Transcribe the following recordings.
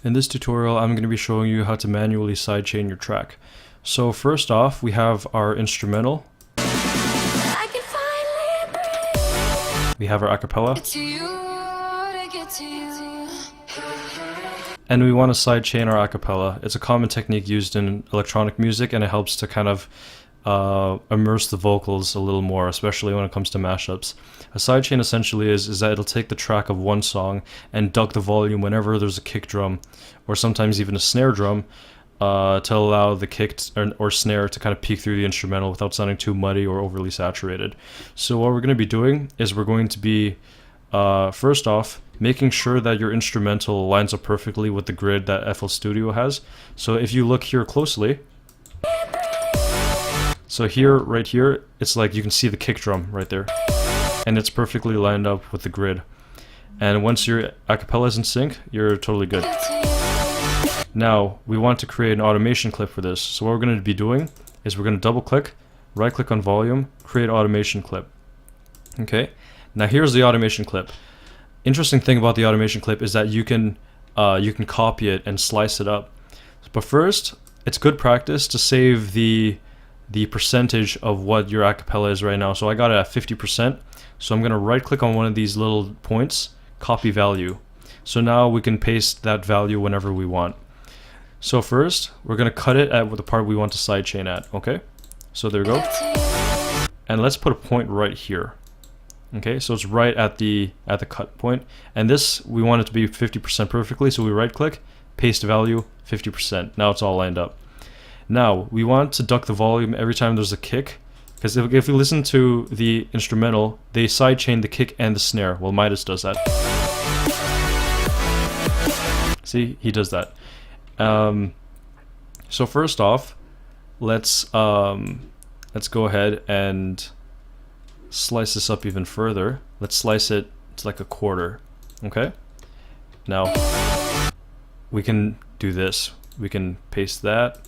In this tutorial, I'm going to be showing you how to manually sidechain your track. So first off, we have our instrumental. We have our acapella. And we want to sidechain our acapella. It's a common technique used in electronic music, and it helps to kind of immerse the vocals a little more, especially when it comes to mashups. A sidechain essentially is that it'll take the track of one song and duck the volume whenever there's a kick drum, or sometimes even a snare drum, to allow the kick or snare to kind of peek through the instrumental without sounding too muddy or overly saturated. So what we're going to be doing is we're going to be, first off, making sure that your instrumental lines up perfectly with the grid that FL Studio has. So if you look here closely, so here, right here, it's like you can see the kick drum right there, and it's perfectly lined up with the grid. And once your acapella is in sync, you're totally good. Now, we want to create an automation clip for this. So what we're going to be doing is we're going to double click, right click on volume, create automation clip. Okay, now here's the automation clip. Interesting thing about the automation clip is that you can copy it and slice it up. But first, it's good practice to save the percentage of what your acapella is right now. So I got it at 50%. So I'm going to right click on one of these little points, copy value. So now we can paste that value whenever we want. So first, we're going to cut it at the part we want to sidechain at. Okay, so there we go. And let's put a point right here. Okay, so it's right at the cut point, and this we want it to be 50% perfectly, so we right click, paste value, 50%. Now it's all lined up. Now we want to duck the volume every time there's a kick, because if we listen to the instrumental, they sidechain the kick and the snare. Well, Midas does that. See, he does that. So first off, let's go ahead and slice this up even further. Let's slice it to like a quarter. Okay, now we can do this. We can paste that,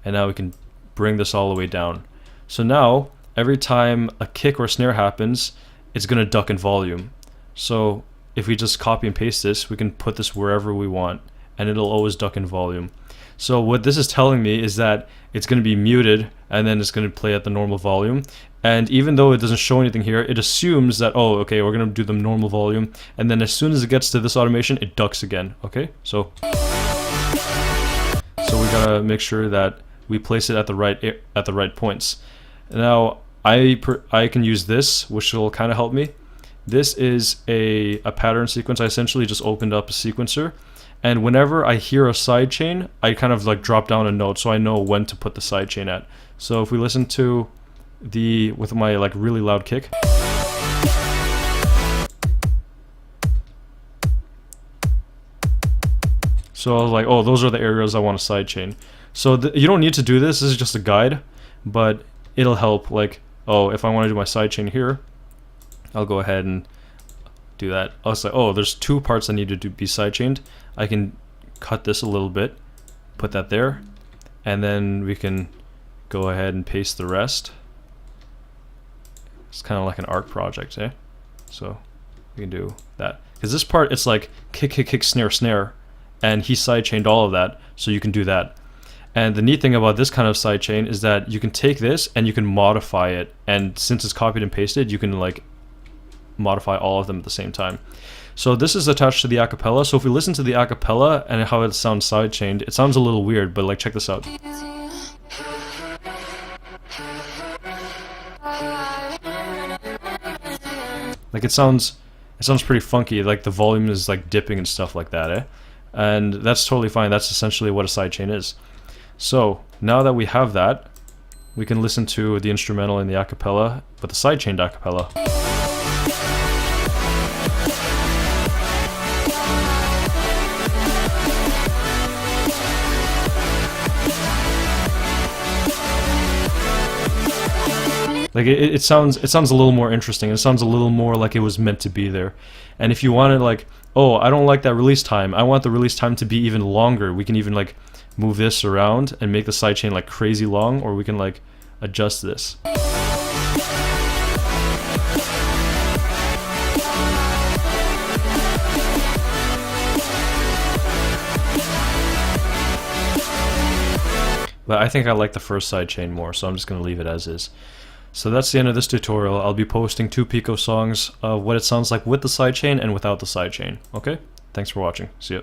and now we can bring this all the way down. So now every time a kick or snare happens, it's gonna duck in volume. So if we just copy and paste this, we can put this wherever we want, and it'll always duck in volume. So what this is telling me is that it's going to be muted, and then it's going to play at the normal volume. And even though it doesn't show anything here, it assumes that, oh, okay, we're going to do the normal volume, and then as soon as it gets to this automation, it ducks again. Okay, so we gotta make sure that we place it at the right points. Now I can use this, which will kind of help me. This is a pattern sequence. I essentially just opened up a sequencer. And whenever I hear a sidechain, I kind of like drop down a note so I know when to put the sidechain at. So if we listen to with my like really loud kick. So I was like, oh, those are the areas I want to sidechain. So you don't need to do this. This is just a guide, but it'll help. Like, oh, if I want to do my sidechain here, I'll go ahead and do that. I was like, oh, there's two parts that need to be sidechained. I can cut this a little bit, put that there, and then we can go ahead and paste the rest. It's kind of like an art project, eh? So we can do that. Because this part, it's like kick, kick, kick, snare, snare, and he sidechained all of that, so you can do that. And the neat thing about this kind of sidechain is that you can take this and you can modify it, and since it's copied and pasted, you can like modify all of them at the same time. So this is attached to the acapella. So if we listen to the acapella and how it sounds sidechained, it sounds a little weird, but like check this out. Like it sounds pretty funky. Like the volume is like dipping and stuff like that, eh? And that's totally fine. That's essentially what a sidechain is. So now that we have that, we can listen to the instrumental and the acapella, but the sidechained acapella. Like it sounds a little more interesting. It sounds a little more like it was meant to be there. And if you wanted like, oh, I don't like that release time, I want the release time to be even longer, we can even like move this around and make the sidechain like crazy long, or we can like adjust this. But I think I like the first sidechain more, so I'm just going to leave it as is. So that's the end of this tutorial. I'll be posting 2 Pico songs of what it sounds like with the sidechain and without the sidechain. Okay? Thanks for watching. See ya.